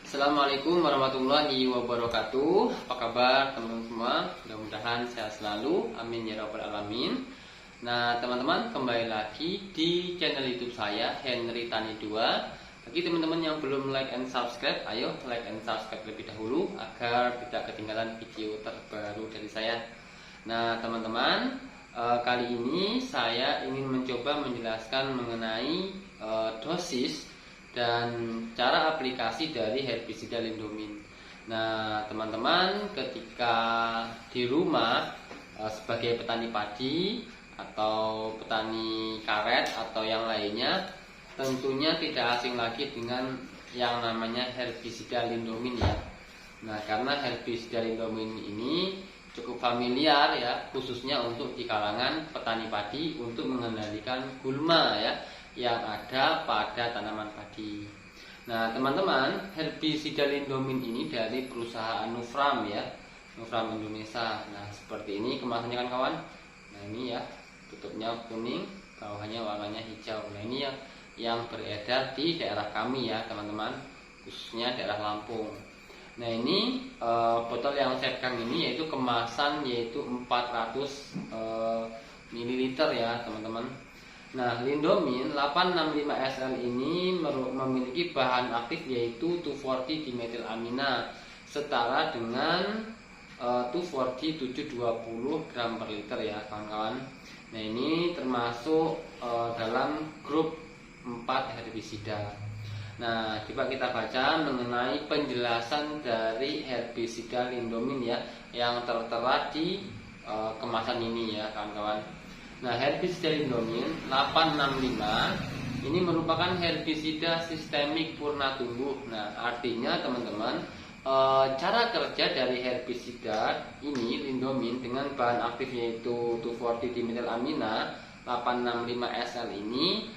Assalamualaikum warahmatullahi wabarakatuh. Apa kabar teman-teman semua? Mudah-mudahan sehat selalu. Amin ya rabbal alamin. Nah teman-teman, kembali lagi di channel YouTube saya, Henry Tani 2. Bagi teman-teman yang belum like and subscribe, ayo like and subscribe lebih dahulu agar tidak ketinggalan video terbaru dari saya. Nah teman-teman, kali ini saya ingin mencoba menjelaskan mengenai dosis dan cara aplikasi dari herbisida Lindomin. Nah teman-teman, ketika di rumah sebagai petani padi atau petani karet atau yang lainnya, tentunya tidak asing lagi dengan yang namanya herbisida Lindomin ya. Nah karena herbisida Lindomin ini cukup familiar ya, khususnya untuk di kalangan petani padi untuk mengendalikan gulma ya yang ada pada tanaman padi. Nah teman-teman, herbisida Lindomin ini dari perusahaan Nufram ya, Nufram Indonesia. Nah seperti ini kemasannya kan kawan. Nah ini ya, tutupnya kuning, bawahnya warnanya hijau. Nah ini yang beredar di daerah kami ya teman-teman, khususnya daerah Lampung. Nah ini botol yang saya pegang ini yaitu kemasan yaitu 400 ml ya teman-teman. Nah Lindomin 865 SL ini memiliki bahan aktif yaitu 2,4-D dimetilamina setara dengan 2,4-D 720 gram per liter ya kawan-kawan. Nah ini termasuk dalam grup 4 herbisida. Nah coba kita baca mengenai penjelasan dari herbisida Lindomin ya yang tertera di kemasan ini ya kawan-kawan. Nah herbisida Lindomin 865 ini merupakan herbisida sistemik purna tumbuh. Nah artinya teman-teman, cara kerja dari herbisida ini Lindomin dengan bahan aktif yaitu 2,4-D dimetilamina 865 SL ini,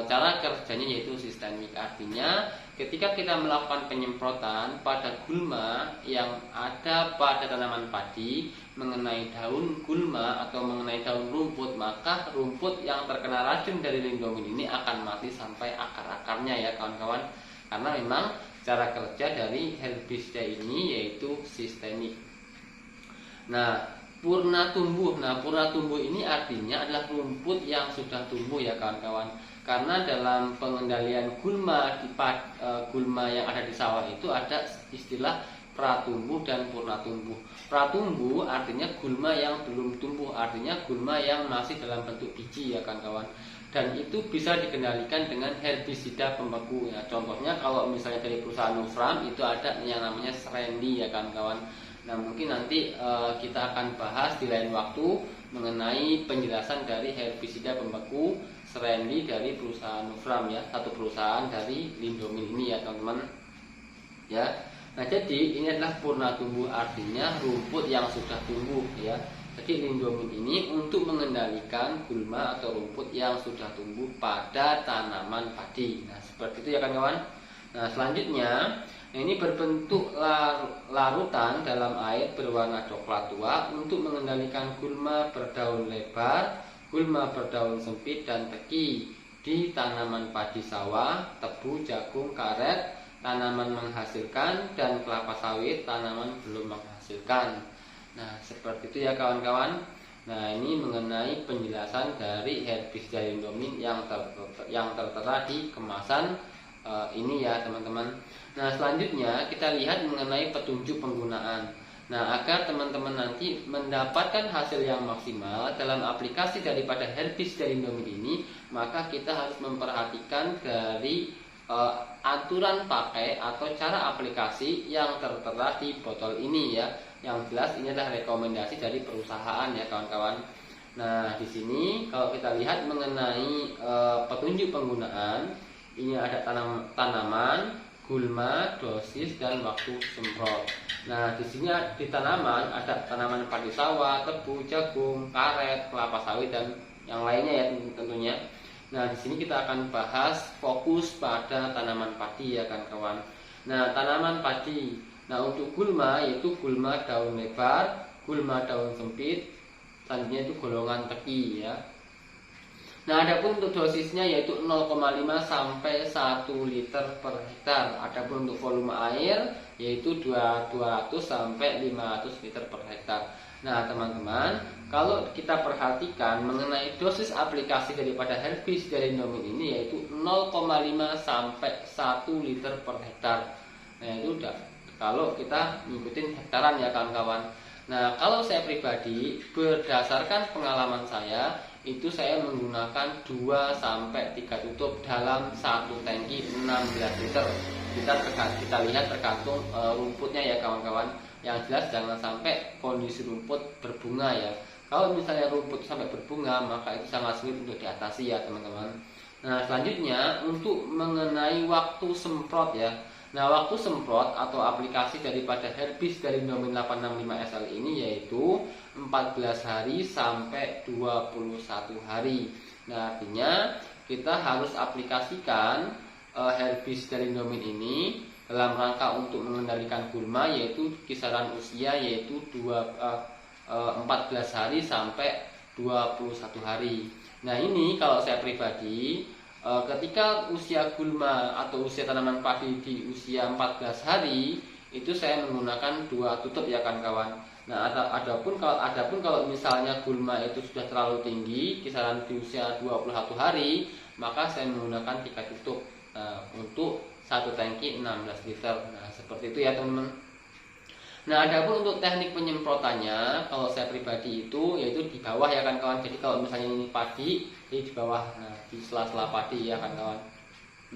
cara kerjanya yaitu sistemik. Artinya ketika kita melakukan penyemprotan pada gulma yang ada pada tanaman padi mengenai daun gulma atau mengenai daun rumput, maka rumput yang terkena racun dari Lindomin ini akan mati sampai akar-akarnya ya kawan-kawan. Karena memang cara kerja dari herbisida ini yaitu sistemik. Nah purna tumbuh. Nah purna tumbuh ini artinya adalah rumput yang sudah tumbuh ya kawan-kawan. Karena dalam pengendalian gulma gulma yang ada di sawah itu ada istilah pratumbuh dan purna tumbuh. Pratumbuh artinya gulma yang belum tumbuh, artinya gulma yang masih dalam bentuk biji ya kawan-kawan. Dan itu bisa dikendalikan dengan herbisida pembeku ya. Contohnya kalau misalnya dari perusahaan Nufram itu ada yang namanya Serendi ya kawan-kawan. Nah mungkin nanti kita akan bahas di lain waktu mengenai penjelasan dari herbisida pembeku Serendi dari perusahaan Nufram ya, satu perusahaan dari Lindomin ini ya teman-teman ya. Nah jadi ini adalah purna tumbuh, artinya rumput yang sudah tumbuh ya. Jadi Lindomin ini untuk mengendalikan gulma atau rumput yang sudah tumbuh pada tanaman padi. Nah seperti itu ya kawan-kawan. Nah selanjutnya ini berbentuk larutan dalam air berwarna coklat tua untuk mengendalikan gulma berdaun lebar, gulma berdaun sempit dan teki di tanaman padi sawah, tebu, jagung, karet, tanaman menghasilkan, dan kelapa sawit tanaman belum menghasilkan. Nah seperti itu ya kawan-kawan. Nah ini mengenai penjelasan dari herbisida Lindomin yang tertera di kemasan ini ya teman-teman. Nah selanjutnya kita lihat mengenai petunjuk penggunaan. Nah agar teman-teman nanti mendapatkan hasil yang maksimal dalam aplikasi daripada herbisida Lindomin ini, maka kita harus memperhatikan dari aturan pakai atau cara aplikasi yang tertera di botol ini ya. Yang jelas ini adalah rekomendasi dari perusahaan ya kawan-kawan. Nah di sini kalau kita lihat mengenai petunjuk penggunaan, ini ada tanaman, gulma, dosis, dan waktu semprot. Nah di sini di tanaman ada tanaman padi sawah, tebu, jagung, karet, kelapa sawit, dan yang lainnya ya tentunya. Nah di sini kita akan bahas fokus pada tanaman padi ya kawan-kawan. Nah tanaman padi. Nah untuk gulma yaitu gulma daun lebar, gulma daun sempit, selanjutnya itu golongan teki ya. Nah, adapun untuk dosisnya yaitu 0,5 sampai 1 liter per hektar. Adapun untuk volume air yaitu 200 sampai 500 liter per hektar. Nah, teman-teman, kalau kita perhatikan mengenai dosis aplikasi daripada herbisida Lindomin ini yaitu 0,5 sampai 1 liter per hektar. Nah, itu udah kalau kita ngikutin hektaran ya kawan-kawan. Nah, kalau saya pribadi berdasarkan pengalaman saya itu saya menggunakan 2 sampai 3 tutup dalam satu tangki 16 liter. Kita lihat tergantung rumputnya ya kawan-kawan. Yang jelas jangan sampai kondisi rumput berbunga ya. Kalau misalnya rumput sampai berbunga maka itu sangat sulit untuk diatasi ya teman-teman. Nah, selanjutnya untuk mengenai waktu semprot ya. Nah, waktu semprot atau aplikasi daripada herbisida Lindomin 865 SL ini yaitu 14 hari sampai 21 hari. Nah, artinya kita harus aplikasikan herbisida Lindomin ini dalam rangka untuk mengendalikan gulma yaitu kisaran usia yaitu 14 hari sampai 21 hari. Nah, ini kalau saya pribadi ketika usia gulma atau usia tanaman padi di usia 14 hari itu saya menggunakan 2 tutup ya kawan-kawan. Nah, adapun kalau misalnya gulma itu sudah terlalu tinggi kisaran di usia 21 hari maka saya menggunakan 3 tutup untuk satu tangki 16 liter. Nah, seperti itu ya teman-teman. Nah, adapun untuk teknik penyemprotannya kalau saya pribadi itu yaitu di bawah ya kan kawan. Jadi kalau misalnya ini padi, jadi di bawah, nah di sela-sela padi ya kan kawan.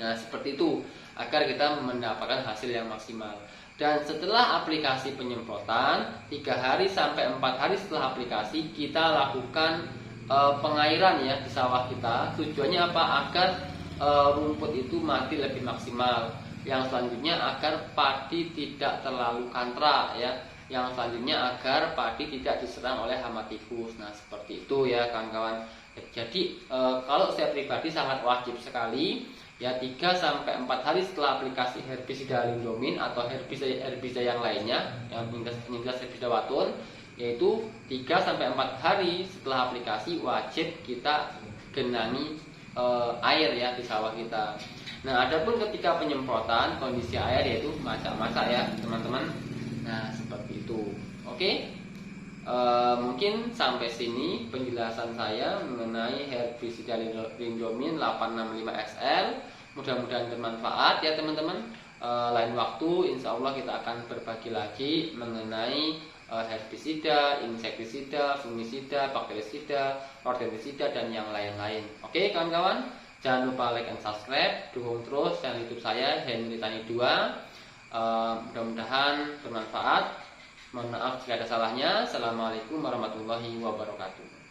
Nah, seperti itu agar kita mendapatkan hasil yang maksimal. Dan setelah aplikasi penyemprotan 3 hari sampai 4 hari setelah aplikasi kita lakukan pengairan ya di sawah kita. Tujuannya apa? Agar rumput itu mati lebih maksimal. Yang selanjutnya agar padi tidak terlalu kantra ya. Yang selanjutnya agar padi tidak diserang oleh hama tikus. Nah, seperti itu ya kawan-kawan. Jadi kalau saya pribadi sangat wajib sekali ya 3 sampai 4 hari setelah aplikasi herbisida Lindomin atau herbisida yang lainnya yang penyintas herbisida Waton yaitu 3 sampai 4 hari setelah aplikasi wajib kita genangi air ya di sawah kita. Nah, adapun ketika penyemprotan kondisi air yaitu masak-masak ya teman-teman. Nah, seperti itu. Oke. Mungkin sampai sini penjelasan saya mengenai herbisida Lindomin 865 SL. Mudah-mudahan bermanfaat ya teman-teman. Lain waktu insya Allah kita akan berbagi lagi mengenai herbisida, insektisida, fungisida, bakterisida, rodentisida dan yang lain-lain. Oke kawan-kawan, jangan lupa like and subscribe, dukung terus channel YouTube saya Henry Tani 2. Mudah-mudahan bermanfaat. Mohon maaf jika ada salahnya. Assalamualaikum warahmatullahi wabarakatuh.